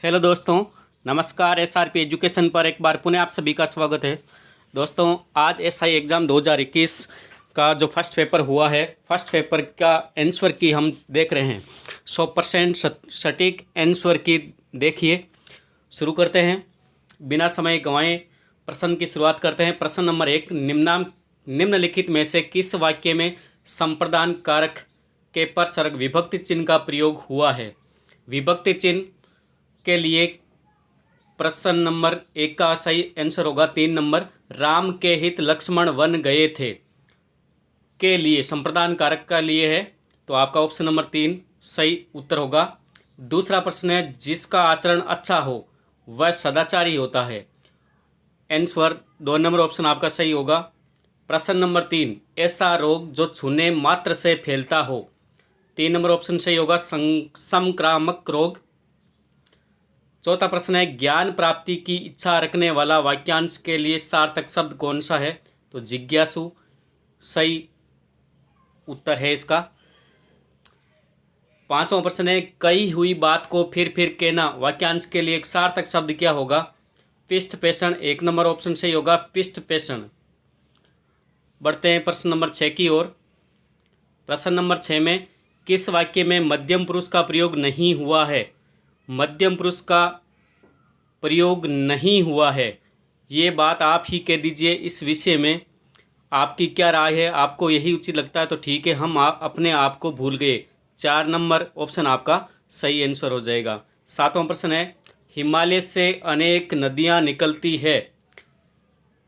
Hello दोस्तों, नमस्कार। SRP education पर एक बार पुनः आप सभी का स्वागत है। दोस्तों, आज एसआई एग्ज़ाम 2021 का जो फर्स्ट पेपर हुआ है, फर्स्ट पेपर का आंसर की हम देख रहे हैं। 100% सटीक आंसर की देखिए। शुरू करते हैं बिना समय गंवाए। प्रश्न की शुरुआत करते हैं। प्रश्न नंबर 1, निम्नलिखित में से किस वाक्य में संप्रदान कारक के परसर्ग विभक्ति चिन्ह का प्रयोग हुआ है? विभक्ति चिन्ह के लिए प्रश्न नंबर 1 का सही आंसर होगा 3 नंबर, राम के हित लक्ष्मण वन गए थे के लिए संप्रदान कारक का लिए है, तो आपका ऑप्शन नंबर 3 सही उत्तर होगा। दूसरा प्रश्न है, जिसका आचरण अच्छा हो वह सदाचारी होता है। आंसर 2 नंबर ऑप्शन आपका सही होगा। प्रश्न नंबर 3, ऐसा रोग जो छूने मात्र से फैलता हो। 3 नंबर ऑप्शन सही होगा, संक्रामक रोग। चौथा प्रश्न है, ज्ञान प्राप्ति की इच्छा रखने वाला वाक्यांश के लिए सार्थक शब्द कौन सा है? तो जिज्ञासु सही उत्तर है इसका। पांचवा प्रश्न है, कही हुई बात को फिर फिर कहना वाक्यांश के लिए एक सार्थक शब्द क्या होगा? पिष्ट पेषण। 1 नंबर ऑप्शन सही होगा, पिष्ट पेषण। बढ़ते हैं प्रश्न नंबर 6 की ओर। प्रश्न नंबर 6 में किस वाक्य में मध्यम पुरुष का प्रयोग नहीं हुआ है? मध्यम पुरुष का प्रयोग नहीं हुआ है, ये बात आप ही कह दीजिए। इस विषय में आपकी क्या राय है? आपको यही उचित लगता है तो ठीक है, हम अपने आप को भूल गए। 4 नंबर ऑप्शन आपका सही आंसर हो जाएगा। 7वां प्रश्न है, हिमालय से अनेक नदियां निकलती है।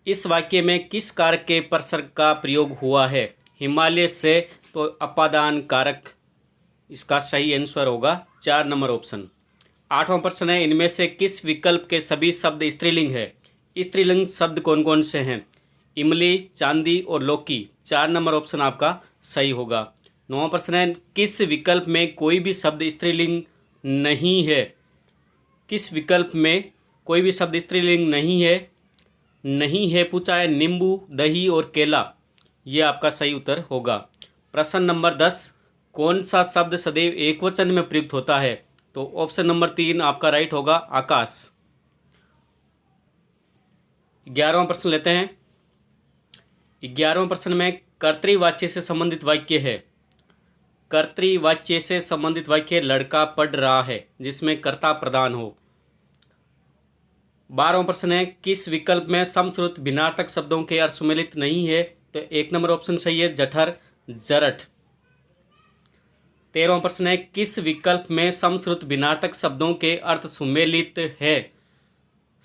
इस वाक्य में किस कारक के परसर्ग का प्रयोग हुआ है? हिमालय से, तो अपादान कारक इसका सही आंसर होगा। 4 नंबर ऑप्शन। 8वां प्रश्न है, इनमें से किस विकल्प के सभी शब्द स्त्रीलिंग है? स्त्रीलिंग शब्द कौन कौन से हैं? इमली, चांदी और लौकी। 4 नंबर ऑप्शन आपका सही होगा। 9वां प्रश्न है, किस विकल्प में कोई भी शब्द स्त्रीलिंग नहीं है? किस विकल्प में कोई भी शब्द स्त्रीलिंग नहीं है पूछा है। नींबू, दही और केला, ये आपका सही उत्तर होगा। प्रश्न नंबर 10, कौन सा शब्द सदैव एकवचन में प्रयुक्त होता है? तो ऑप्शन नंबर 3 आपका राइट होगा, आकाश। 11वां प्रश्न लेते हैं। 11वें प्रश्न में कर्तृवाच्य से संबंधित वाक्य है। कर्तृवाच्य से संबंधित वाक्य लड़का पढ़ रहा है, जिसमें कर्ता प्रधान हो। 12वां प्रश्न है, किस विकल्प में समश्रुत भिन्नार्थक शब्दों के अर्थ सुमेलित नहीं है? तो 1 नंबर ऑप्शन सही है, जठर, जरठ। 13वां प्रश्न है, किस विकल्प में समश्रुत भिन्नार्थक शब्दों के अर्थ सुमेलित है?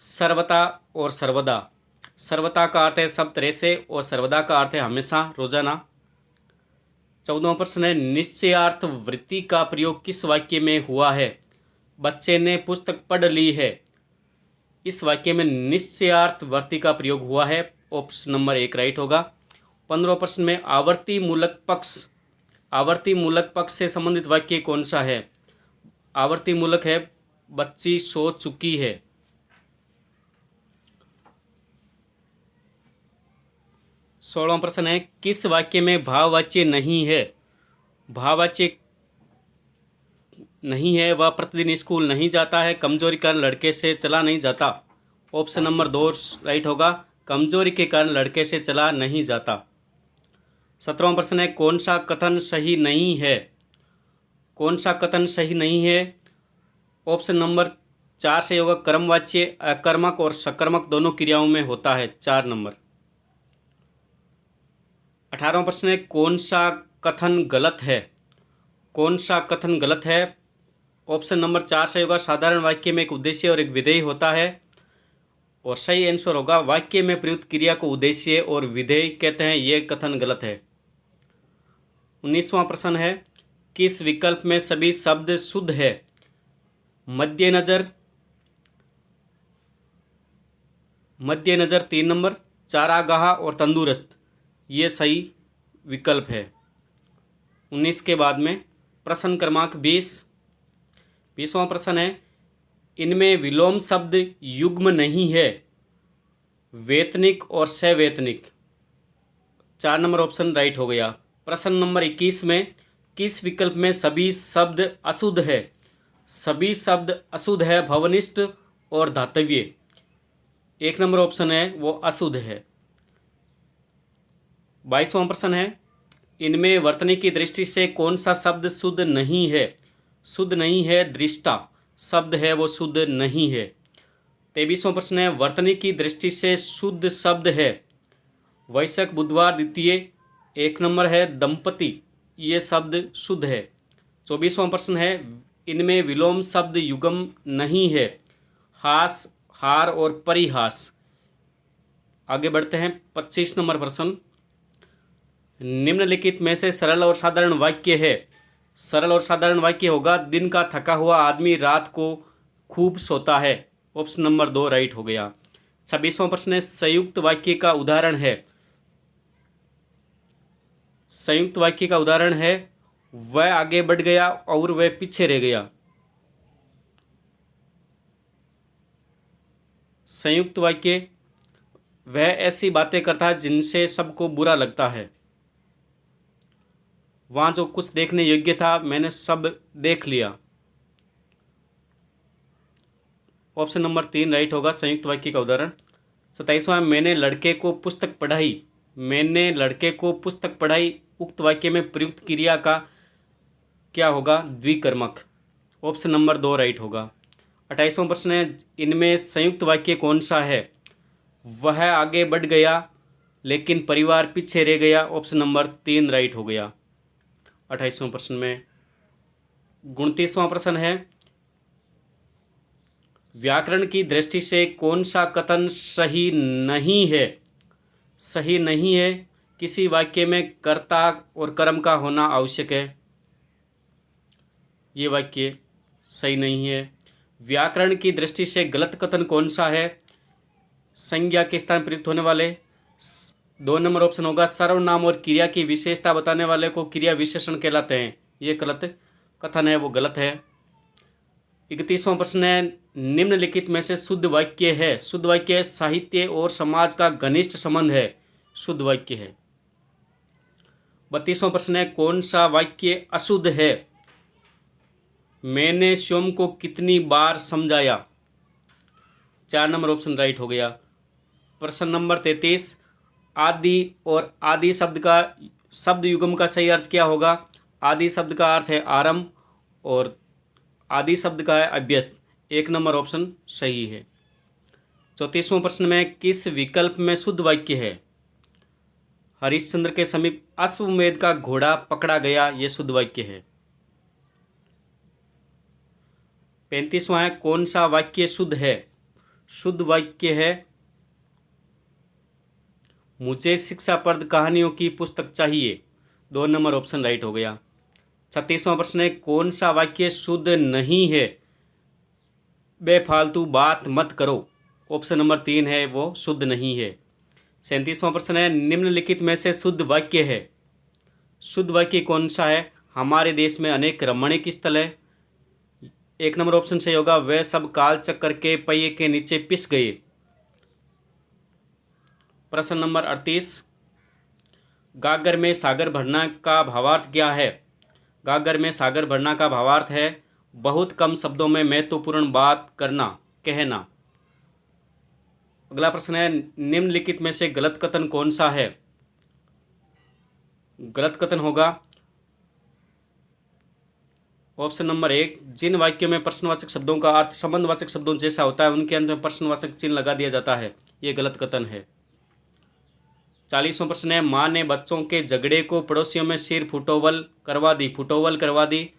सर्वथा और सर्वदा। सर्वथा का अर्थ है सब तरह से और सर्वदा का अर्थ है हमेशा, रोजाना। 14वां प्रश्न है, निश्चयार्थ वृत्ति का प्रयोग किस वाक्य में हुआ है? बच्चे ने पुस्तक पढ़ ली है। इस वाक्य में निश्चयार्थ वृत्ति का प्रयोग हुआ है, ऑप्शन नंबर 1 राइट होगा। 15वां प्रश्न में आवर्ती मूलक पक्ष से संबंधित वाक्य कौन सा है? आवर्ती मूलक है, बच्ची सो चुकी है। 16वां प्रश्न है, किस वाक्य में भाववाच्य नहीं है? भाववाच्य नहीं है, वह प्रतिदिन स्कूल नहीं जाता है, कमजोरी के कारण लड़के से चला नहीं जाता। ऑप्शन नंबर 2 राइट होगा, कमजोरी के कारण लड़के से चला नहीं जाता। 17वां प्रश्न है, कौन सा कथन सही नहीं है? कौन सा कथन सही नहीं है? ऑप्शन नंबर 4 सही होगा, कर्मवाच्य अकर्मक और सकर्मक दोनों क्रियाओं में होता है। 4 नंबर। 18वां प्रश्न है, कौन सा कथन गलत है? कौन सा कथन गलत है? ऑप्शन नंबर 4 सही होगा, साधारण वाक्य में एक उद्देश्य और एक विधेय होता है। और सही आंसर होगा, वाक्य में प्रयुक्त क्रिया को उद्देश्य और विधेय कहते हैं, यह कथन गलत है। 19वां प्रश्न है, किस विकल्प में सभी शब्द शुद्ध है? मद्देनजर 3 नंबर, चारागाह और तंदुरुस्त, ये सही विकल्प है। 19 के बाद में प्रश्न क्रमांक 20वां प्रश्न है, इनमें विलोम शब्द युग्म नहीं है, वेतनिक और सवेतनिक। 4 नंबर ऑप्शन राइट हो गया। प्रश्न नंबर 21 में किस विकल्प में सभी शब्द अशुद्ध है? सभी शब्द अशुद्ध है, भवनिष्ठ और धातव्य। एक नंबर ऑप्शन है वो अशुद्ध है। 22वां प्रश्न है, इनमें वर्तनी की दृष्टि से कौन सा शब्द शुद्ध नहीं है? शुद्ध नहीं है, दृष्टा शब्द है वो शुद्ध नहीं है। 23वां प्रश्न है, वर्तनी की दृष्टि से शुद्ध शब्द है वैशाख बुधवार द्वितीय। एक नंबर है दंपति, ये शब्द शुद्ध है। 24वां प्रश्न है, इनमें विलोम शब्द युगम नहीं है, हास, हार और परिहास। आगे बढ़ते हैं 25 नंबर प्रश्न, निम्नलिखित में से सरल और साधारण वाक्य है। सरल और साधारण वाक्य होगा, दिन का थका हुआ आदमी रात को खूब सोता है। ऑप्शन नंबर 2 राइट हो गया। 26वां प्रश्न है, संयुक्त वाक्य का उदाहरण है। संयुक्त वाक्य का उदाहरण है, वह आगे बढ़ गया और वह पीछे रह गया। संयुक्त वाक्य, वह ऐसी बातें करता है जिनसे सबको बुरा लगता है। वहाँ जो कुछ देखने योग्य था मैंने सब देख लिया। ऑप्शन नंबर 3 राइट होगा संयुक्त वाक्य का उदाहरण। 27वां, मैंने लड़के को पुस्तक पढ़ाई। मैंने लड़के को पुस्तक पढ़ाई उक्त वाक्य में प्रयुक्त क्रिया का क्या होगा? द्विकर्मक। ऑप्शन नंबर 2 राइट होगा। 28वां प्रश्न है, इनमें संयुक्त वाक्य कौन सा है? वह आगे बढ़ गया लेकिन परिवार पीछे रह गया। ऑप्शन नंबर 3 राइट हो गया 28वें प्रश्न में। 29वां प्रश्न है, व्याकरण की दृष्टि से कौन सा कथन सही नहीं है? सही नहीं है, किसी वाक्य में कर्ता और कर्म का होना आवश्यक है, ये वाक्य सही नहीं है। व्याकरण की दृष्टि से गलत कथन कौन सा है? संज्ञा के स्थान प्रयुक्त होने वाले। 2 नंबर ऑप्शन होगा, सर्वनाम और क्रिया की विशेषता बताने वाले को क्रिया विशेषण कहलाते हैं, ये गलत कथन है, वो गलत है। 31वां प्रश्न है, निम्नलिखित में से शुद्ध वाक्य है। शुद्ध वाक्य साहित्य और समाज का घनिष्ठ संबंध है, शुद्ध वाक्य है। 32वां प्रश्न है, कौन सा वाक्य अशुद्ध है? मैंने स्वयं को कितनी बार समझाया। 4 नंबर ऑप्शन राइट हो गया। प्रश्न नंबर 33, आदि और आदि शब्द का शब्द युग्म का सही अर्थ क्या होगा? आदि शब्द का अर्थ है आरंभ और आदि शब्द का है अभ्यस्त। 1 नंबर ऑप्शन सही है। 34वां प्रश्न में किस विकल्प में शुद्ध वाक्य है? हरिश्चंद्र के समीप अश्वमेध का घोड़ा पकड़ा गया, यह शुद्ध वाक्य है। 35वां है, कौन सा वाक्य शुद्ध है? शुद्ध वाक्य है, मुझे शिक्षाप्रद कहानियों की पुस्तक चाहिए। 2 नंबर ऑप्शन राइट हो गया। 36वां प्रश्न है, कौन सा वाक्य शुद्ध नहीं है? बेफालतू बात मत करो। ऑप्शन नंबर 3 है वो शुद्ध नहीं है। 37वां प्रश्न है, निम्नलिखित में से शुद्ध वाक्य है। शुद्ध वाक्य कौन सा है? हमारे देश में अनेक रमणीक स्थल है। 1 नंबर ऑप्शन सही होगा, वह सब काल चक्कर के पहिए के नीचे पिस गए। प्रश्न नंबर 38, गागर में सागर भरना का भावार्थ क्या है? गागर में सागर भरना का भावार्थ है बहुत कम शब्दों में महत्वपूर्ण बात करना, कहना। अगला प्रश्न है, निम्नलिखित में से गलत कथन कौन सा है? गलत कथन होगा ऑप्शन नंबर 1, जिन वाक्यों में प्रश्नवाचक शब्दों का अर्थ संबंधवाचक शब्दों जैसा होता है उनके अंत में प्रश्नवाचक चिन्ह लगा दिया जाता है, ये गलत कथन है। 40वां प्रश्न है, माँ ने बच्चों के झगड़े को पड़ोसियों में सिर फुटोवल करवा दी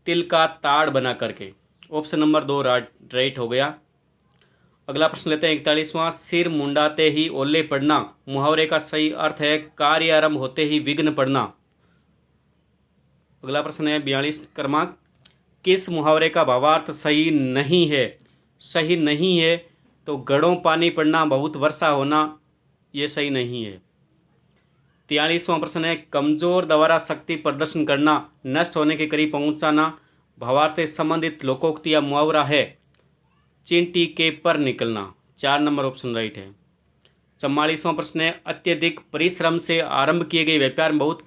तिल का ताड़ बना करके। ऑप्शन नंबर 2 राइट हो गया। अगला प्रश्न लेते हैं 41वां, सिर मुंडाते ही ओले पड़ना मुहावरे का सही अर्थ है कार्य आरंभ होते ही विघ्न पड़ना। अगला प्रश्न है 42 क्रमांक, किस मुहावरे का भावार्थ सही नहीं है? सही नहीं है तो घड़ों पानी पड़ना बहुत वर्षा होना, ये सही नहीं है। 43वां प्रश्न है, कमजोर द्वारा शक्ति प्रदर्शन करना नष्ट होने के करीब पहुंचाना भावार्थ से संबंधित लोकोक्ति या मुहावरा है चींटी के पर निकलना। 4 नंबर ऑप्शन राइट है। 44वां प्रश्न है, अत्यधिक परिश्रम से आरंभ किए गए व्यापार में बहुत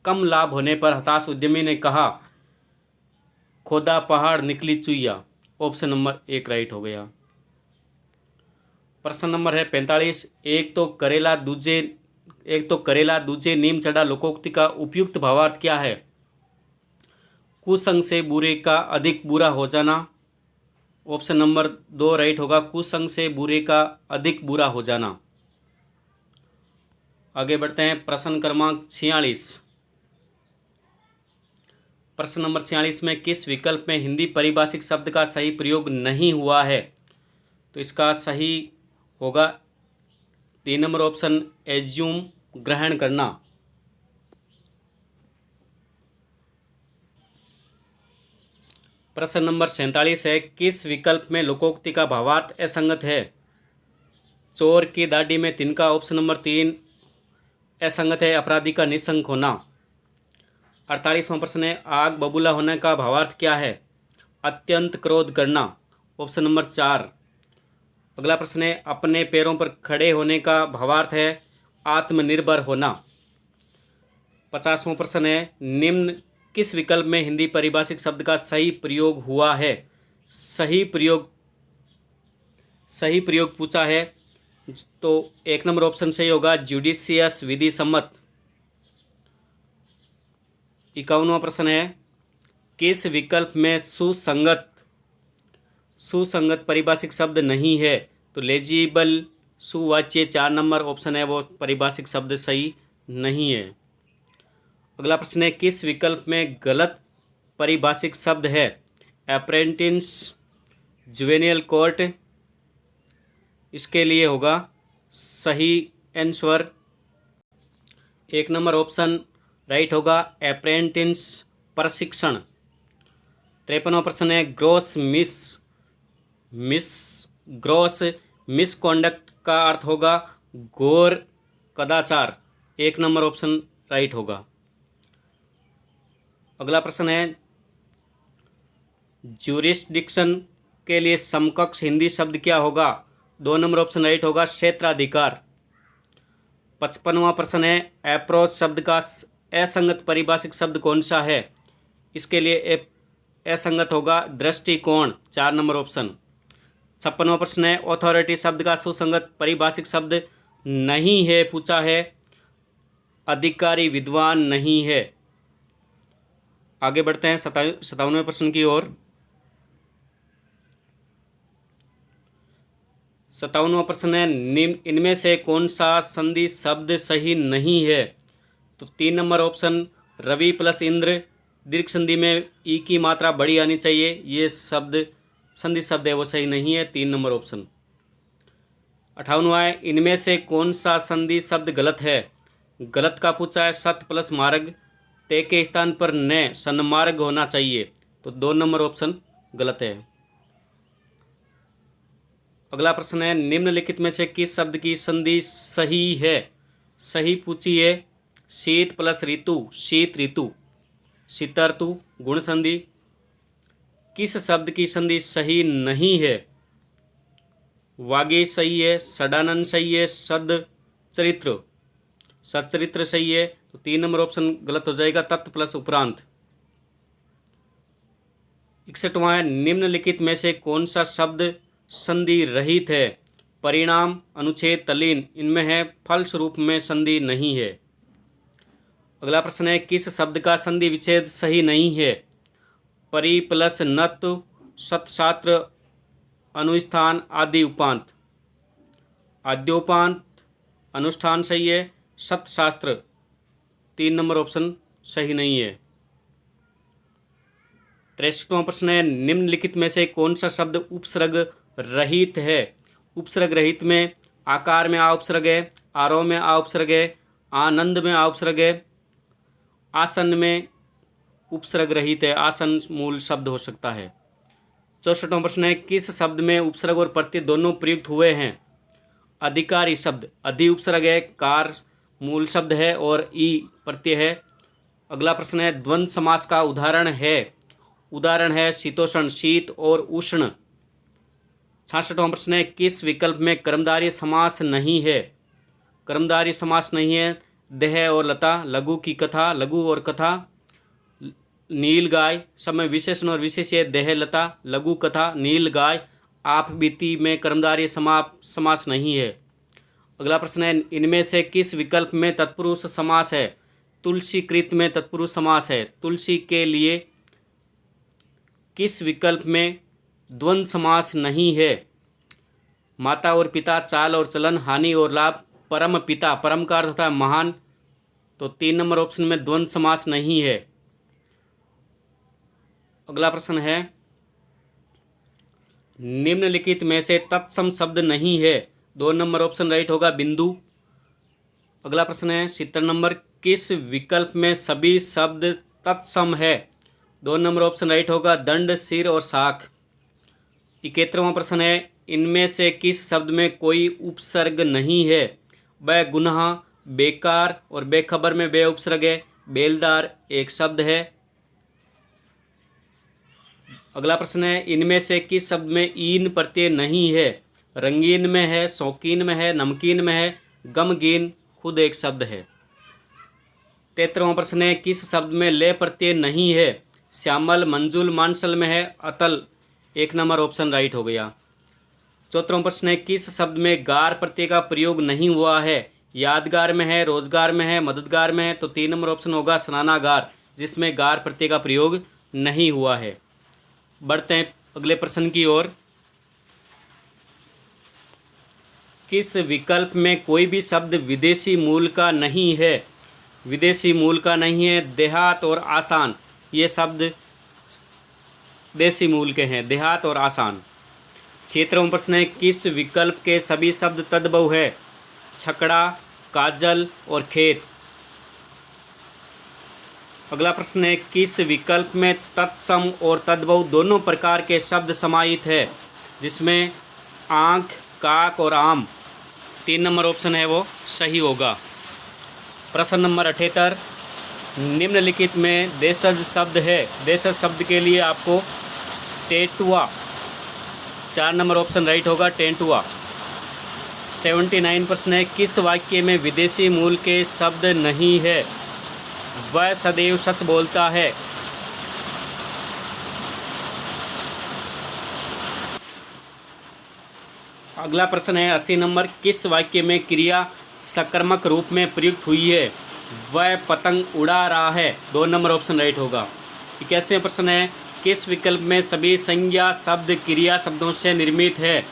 कम लाभ होने पर हताश उद्यमी ने कहा खोदा पहाड़ निकली चुईया। ऑप्शन नंबर 1 राइट हो गया। प्रश्न नंबर है 45। एक तो करेला दूजे नीम चढ़ा लोकोक्ति का उपयुक्त भावार्थ क्या है? कुसंग से बुरे का अधिक बुरा हो जाना। ऑप्शन नंबर 2 राइट होगा, कुसंग से बुरे का अधिक बुरा हो जाना। आगे बढ़ते हैं प्रश्न क्रमांक 46। प्रश्न नंबर 46 में किस विकल्प में हिंदी पारिभाषिक शब्द का सही प्रयोग नहीं हुआ है? तो इसका सही होगा 3 नंबर ऑप्शन, एज्यूम, ग्रहण करना। प्रश्न नंबर 47 है, किस विकल्प में लोकोक्ति का भावार्थ असंगत है? चोर की दाढ़ी में तिनका। ऑप्शन नंबर 3 असंगत है, अपराधी का निशंक होना। 48वां प्रश्न है, आग बबूला होने का भावार्थ क्या है? अत्यंत क्रोध करना। Option number 4। अगला प्रश्न है, अपने पैरों पर खड़े होने का भावार्थ है आत्मनिर्भर होना। 50वां प्रश्न है, निम्न किस विकल्प में हिंदी पारिभाषिक शब्द का सही प्रयोग हुआ है? सही प्रयोग पूछा है, तो 1 नंबर ऑप्शन सही होगा, जुडिशियस, विधि सम्मत। 51वां प्रश्न है, किस विकल्प में सुसंगत पारिभाषिक शब्द नहीं है? तो लेजिबल, सुवाच्य 4 नंबर ऑप्शन है वो पारिभाषिक शब्द सही नहीं है। अगला प्रश्न है, किस विकल्प में गलत पारिभाषिक शब्द है? Apprentice, juvenile court. इसके लिए होगा सही आंसर 1 नंबर ऑप्शन राइट होगा, अप्रेंटिस, प्रशिक्षण। 53वां प्रश्न है, ग्रॉस मिसकॉन्डक्ट का अर्थ होगा घोर कदाचार। 1 नंबर ऑप्शन राइट होगा। अगला प्रश्न है, ज्यूरिस्डिक्शन के लिए समकक्ष हिंदी शब्द क्या होगा? 2 नंबर ऑप्शन राइट होगा, क्षेत्राधिकार। 55वां प्रश्न है, अप्रोच शब्द का असंगत पारिभाषिक शब्द कौन सा है? इसके लिए असंगत होगा दृष्टिकोण, 4 नंबर ऑप्शन। 56वां प्रश्न है, ऑथोरिटी शब्द का सुसंगत पारिभाषिक शब्द नहीं है पूछा है, अधिकारी, विद्वान नहीं है। आगे बढ़ते हैं 57वें प्रश्न की ओर। 57वां प्रश्न है, इनमें से कौन सा संधि शब्द सही नहीं है? तो 3 नंबर ऑप्शन, रवि प्लस इंद्र, दीर्घ संधि में ई की मात्रा बड़ी आनी चाहिए, ये संधि शब्द है वो सही नहीं है, 3 नंबर ऑप्शन। 58वां है, इनमें से कौन सा संधि शब्द गलत है? गलत का पूछा है, सत प्लस मार्ग, ते के स्थान पर न सन्मार्ग होना चाहिए, तो 2 नंबर ऑप्शन गलत है। अगला प्रश्न है, निम्नलिखित में से किस शब्द की संधि सही है? सही पूछी है, शीत प्लस ऋतु, शीत ऋतु। शीतर्तु, गुण संधि। किस शब्द की संधि सही नहीं है? वागीश सही है, सडानन सही है, सच्चरित्र सही है, तो 3 नंबर ऑप्शन गलत हो जाएगा, तत् प्लस उपरांत। 61वां है, निम्नलिखित में से कौन सा शब्द संधि रहित है? परिणाम, अनुच्छेद, तल्लीन, इनमें है, फलस्वरूप में संधि नहीं है। अगला प्रश्न है, किस शब्द का संधि विच्छेद सही नहीं है? परि प्लस नत, सत्शास्त्र, अनुष्ठान, आदि उपांत। आद्योपांत, अनुष्ठान सही है, सत्शास्त्र 3 नंबर ऑप्शन सही नहीं है। 63वां प्रश्न है, निम्नलिखित में से कौन सा शब्द उपसर्ग रहित है? उपसर्ग रहित में आकार में आ उपसर्ग है, आरोह में आ उपसर्ग है, आनंद में आ उपसर्ग है, आसन में उपसर्ग रहित है, आसन मूल शब्द हो सकता है। 64वां प्रश्न है, किस शब्द में उपसर्ग और प्रत्यय दोनों प्रयुक्त हुए हैं? अधिकारी शब्द, अधि उपसर्ग है, कार मूल शब्द है और ई प्रत्यय है। अगला प्रश्न है, द्वंद्व समास का उदाहरण है शीतोष्ण, शीत और उष्ण। 66वां प्रश्न है, किस विकल्प में कर्मधारय समास नहीं है? कर्मधारय समास नहीं है, देह और लता, लघु की कथा, लघु और कथा, नील गाय, सब में विशेषण और विशेष्य देहलता। लघु कथा नील गाय आप बीती में कर्मधारय समास नहीं है। अगला प्रश्न है, इनमें से किस विकल्प में तत्पुरुष समास है? तुलसी कृत में तत्पुरुष समास है। तुलसी के लिए किस विकल्प में द्वंद्व समास नहीं है? माता और पिता, चाल और चलन, हानि और लाभ, परम पिता, परम का अर्थ होता है महान, तो 3 नंबर ऑप्शन में द्वंद्व समास नहीं है। अगला प्रश्न है, निम्नलिखित में से तत्सम शब्द नहीं है। 2 नंबर ऑप्शन राइट होगा बिंदु। अगला प्रश्न है 70 नंबर, किस विकल्प में सभी शब्द तत्सम है? 2 नंबर ऑप्शन राइट होगा दंड, सिर और शाख। 71वां प्रश्न है, इनमें से किस शब्द में कोई उपसर्ग नहीं है? वह गुनाह, बेकार और बेखबर में बे उपसर्ग है। बेलदार एक शब्द है। अगला प्रश्न है, इनमें से किस शब्द में ईन प्रत्यय नहीं है? रंगीन में है, शौकीन में है, नमकीन में है, गमगीन खुद एक शब्द है। 73वां प्रश्न है, किस शब्द में ले प्रत्यय नहीं है? श्यामल, मंजुल, मानसल में है, अतल 1 नंबर ऑप्शन राइट हो गया। 74वां प्रश्न है, किस शब्द में गार प्रत्यय का प्रयोग नहीं हुआ है? यादगार में है, रोजगार में है, मददगार में है, तो 3 नंबर ऑप्शन होगा स्नानागार, जिसमें गार प्रत्यय का प्रयोग नहीं हुआ है। बढ़ते हैं अगले प्रश्न की ओर। किस विकल्प में कोई भी शब्द विदेशी मूल का नहीं है? विदेशी मूल का नहीं है। देहात और आसान, ये शब्द देसी मूल के हैं, देहात और आसान। 76वां प्रश्न है, किस विकल्प के सभी शब्द तद्भव है? छकड़ा, काजल और खेत। अगला प्रश्न है, किस विकल्प में तत्सम और तद्भव दोनों प्रकार के शब्द समाहित है? जिसमें आँख, काक और आम। 3 नंबर ऑप्शन है वो सही होगा। प्रश्न नंबर 78, निम्नलिखित में देशज शब्द है। देशज शब्द के लिए आपको टेटुआ, 4 नंबर ऑप्शन राइट होगा टेंटुआ। 79 प्रश्न है, किस वाक्य में विदेशी मूल के शब्द नहीं है? वह सदैव सच बोलता है। अगला प्रश्न है 80 नंबर, किस वाक्य में क्रिया सकर्मक रूप में प्रयुक्त हुई है? वह पतंग उड़ा रहा है। 2 नंबर ऑप्शन राइट होगा। 81वां प्रश्न है, किस विकल्प में सभी संज्ञा शब्द क्रिया शब्दों से निर्मित है?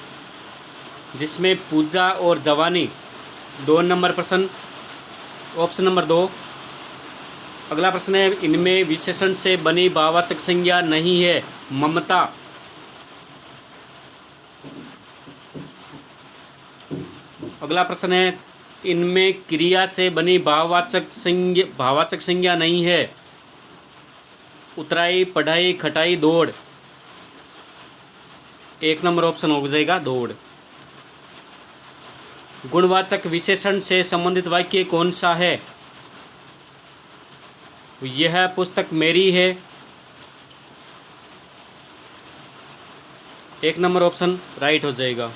जिसमें पूजा और जवानी। 2 नंबर प्रश्न ऑप्शन नंबर 2। अगला प्रश्न है, इनमें विशेषण से बनी भाववाचक संज्ञा नहीं है। ममता। अगला प्रश्न है, इनमें क्रिया से बनी भाववाचक संज्ञा नहीं है। उतराई, पढ़ाई, खटाई, दौड़। 1 नंबर ऑप्शन हो जाएगा दौड़। गुणवाचक विशेषण से संबंधित वाक्य कौन सा है? यह पुस्तक मेरी है। 1 नंबर ऑप्शन राइट हो जाएगा।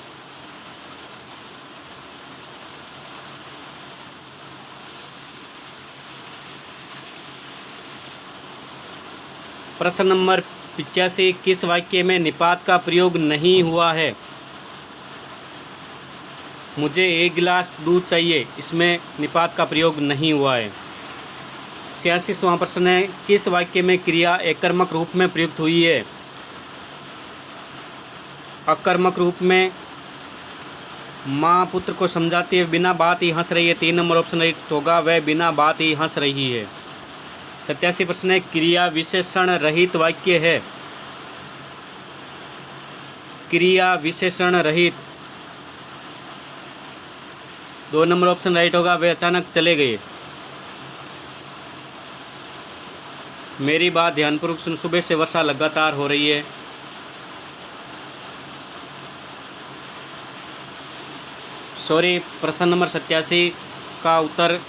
प्रश्न नंबर 85, किस वाक्य में निपात का प्रयोग नहीं हुआ है? मुझे 1 गिलास दूध चाहिए, इसमें निपात का प्रयोग नहीं हुआ है। 86वां प्रश्न है, किस वाक्य में क्रिया एकर्मक रूप में प्रयुक्त हुई है? अकर्मक रूप में। माँ पुत्र को समझाती है, बिना बात ही हंस रही है। 3 नंबर ऑप्शन राइट होगा, वह बिना बात ही हंस रही है। 87 प्रश्न है, क्रिया विशेषण रहित वाक्य है। क्रिया विशेषण रहित। 2 नंबर ऑप्शन राइट होगा, वे अचानक चले गए। मेरी बात ध्यानपूर्वक सुन, सुबह से वर्षा लगातार हो रही है। सॉरी, प्रश्न नंबर 87 का उत्तर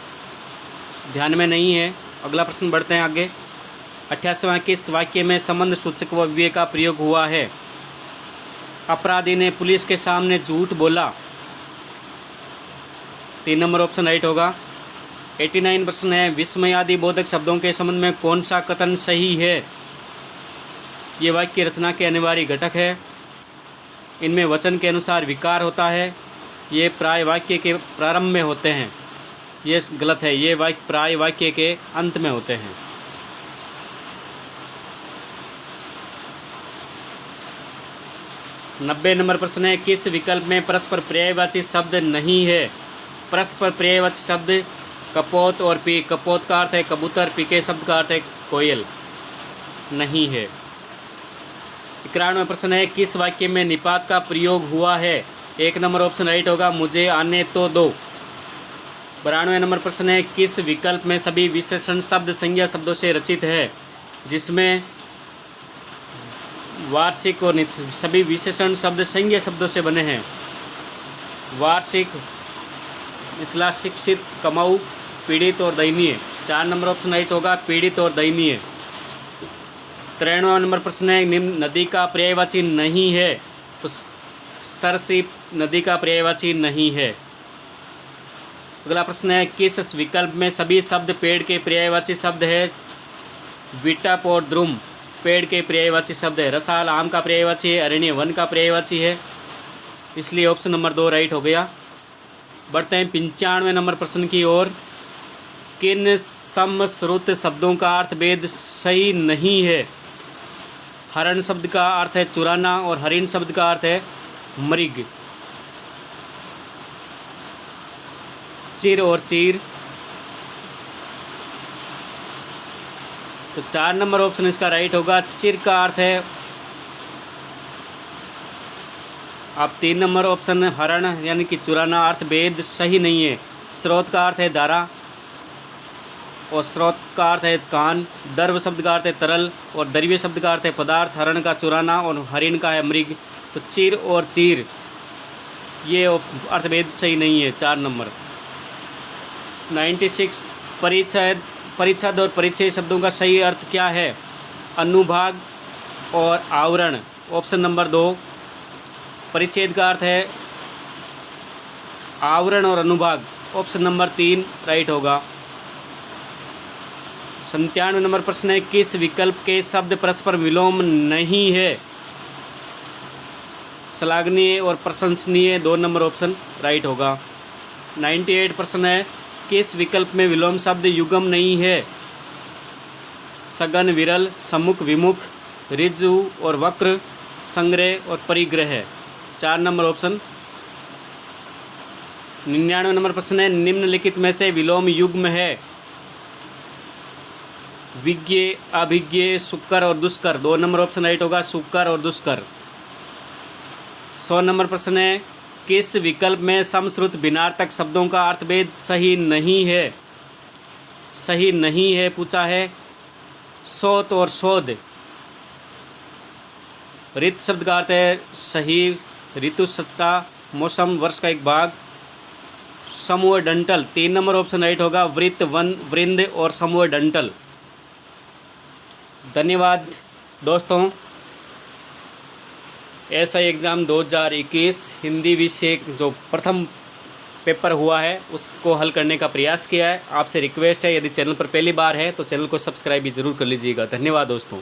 ध्यान में नहीं है। अगला प्रश्न बढ़ते हैं आगे। 88वां, किस वाक्य में संबंध सूचक व व्यय का प्रयोग हुआ है? अपराधी ने पुलिस के सामने झूठ बोला। 3 नंबर ऑप्शन राइट होगा। 89 प्रश्न है, विस्मयादि बोधक शब्दों के संबंध में कौन सा कथन सही है? ये वाक्य रचना के अनिवार्य घटक है। इनमें वचन के अनुसार विकार होता है। ये प्राय वाक्य के प्रारंभ में होते हैं। ये गलत है, ये वाक्य प्राय वाक्य के अंत में होते हैं। नब्बे नंबर प्रश्न है, किस विकल्प में परस्पर पर्यायवाची शब्द नहीं है? परस्पर पर्यायवाची शब्द कपोत और पी। कपोत का अर्थ है कबूतर, पी के शब्द का अर्थ है कोयल, नहीं है। 91 प्रश्न है, किस वाक्य में निपात का प्रयोग हुआ है? 1 नंबर ऑप्शन राइट होगा, मुझे आने तो दो। 92 नंबर प्रश्न है, किस विकल्प में सभी विशेषण शब्द संज्ञा शब्दों से रचित है? जिसमें वार्षिक और सभी विशेषण शब्द संज्ञा शब्दों से बने हैं। वार्षिक, निचला शिक्षित, कमाऊ, पीड़ित और दयनीय। 4 नंबर ऑप्शन राइट होगा, पीड़ित और दयनीय। 93 नंबर प्रश्न है, निम्न नदी का पर्यायवाची नहीं है? तो सरसी नदी का पर्यायवाची नहीं है। अगला प्रश्न है, किस विकल्प में सभी शब्द पेड़ के पर्यायवाची शब्द है? विटप और द्रुम पेड़ के पर्यायवाची शब्द है। रसाल आम का पर्यायवाची है, अरण्य वन का पर्यायवाची है, इसलिए ऑप्शन नंबर 2 राइट हो गया। बढ़ते हैं 95 नंबर प्रश्न की ओर। किन समश्रुत शब्दों का अर्थभेद सही नहीं है? हरण शब्द का अर्थ है चुराना और हरिण शब्द का अर्थ है मृग। चिर और चीर, तो 4 नंबर ऑप्शन इसका राइट होगा। चिर का अर्थ है, अब 3 नंबर ऑप्शन हरण यानी कि चुराना अर्थभेद सही नहीं है। स्रोत का अर्थ है धारा और स्रोत का अर्थ है कान। दर्व शब्द का अर्थ है तरल और दर्व्य शब्द का अर्थ है पदार्थ। हरण का चुराना और हरिण का है मृग। तो चिर और चीर ये अर्थभेद सही नहीं है। 4 नंबर। 96 परिच्छद और परिचय शब्दों का सही अर्थ क्या है? अनुभाग और आवरण, ऑप्शन नंबर 2। परिच्छेद का अर्थ है आवरण और अनुभाग, ऑप्शन नंबर 3 राइट होगा। 97 नंबर प्रश्न है, किस विकल्प के शब्द परस्पर विलोम नहीं है? श्लाघनीय और प्रशंसनीय, 2 नंबर ऑप्शन राइट होगा। 98 प्रश्न है, किस विकल्प में विलोम शब्द युगम नहीं है? सघन, विरल, सम्मुख, विमुख, ऋजु और वक्र, संग्रह और परिग्रह, 4 नंबर ऑप्शन। 99 नंबर प्रश्न है, निम्नलिखित में से विलोम युग्म है? विज्ञ, अभिज्ञ, सुकर और दुष्कर, 2 नंबर ऑप्शन राइट होगा, सुकर और दुष्कर। 100 नंबर प्रश्न है, किस विकल्प में समश्रुत भिन्नार्थक शब्दों का अर्थभेद सही नहीं है? सही नहीं है पूछा है। शोध और शोध, ऋत शब्द का अर्थ है सही, ऋतु सच्चा, मौसम वर्ष का एक भाग। समूह डंटल, 3 नंबर ऑप्शन राइट होगा, वृत्त, वन, वृंद और समूह डंटल। धन्यवाद दोस्तों। एसआई एग्ज़ाम 2021 हिंदी विषय जो प्रथम पेपर हुआ है उसको हल करने का प्रयास किया है। आपसे रिक्वेस्ट है, यदि चैनल पर पहली बार है तो चैनल को सब्सक्राइब भी ज़रूर कर लीजिएगा। धन्यवाद दोस्तों।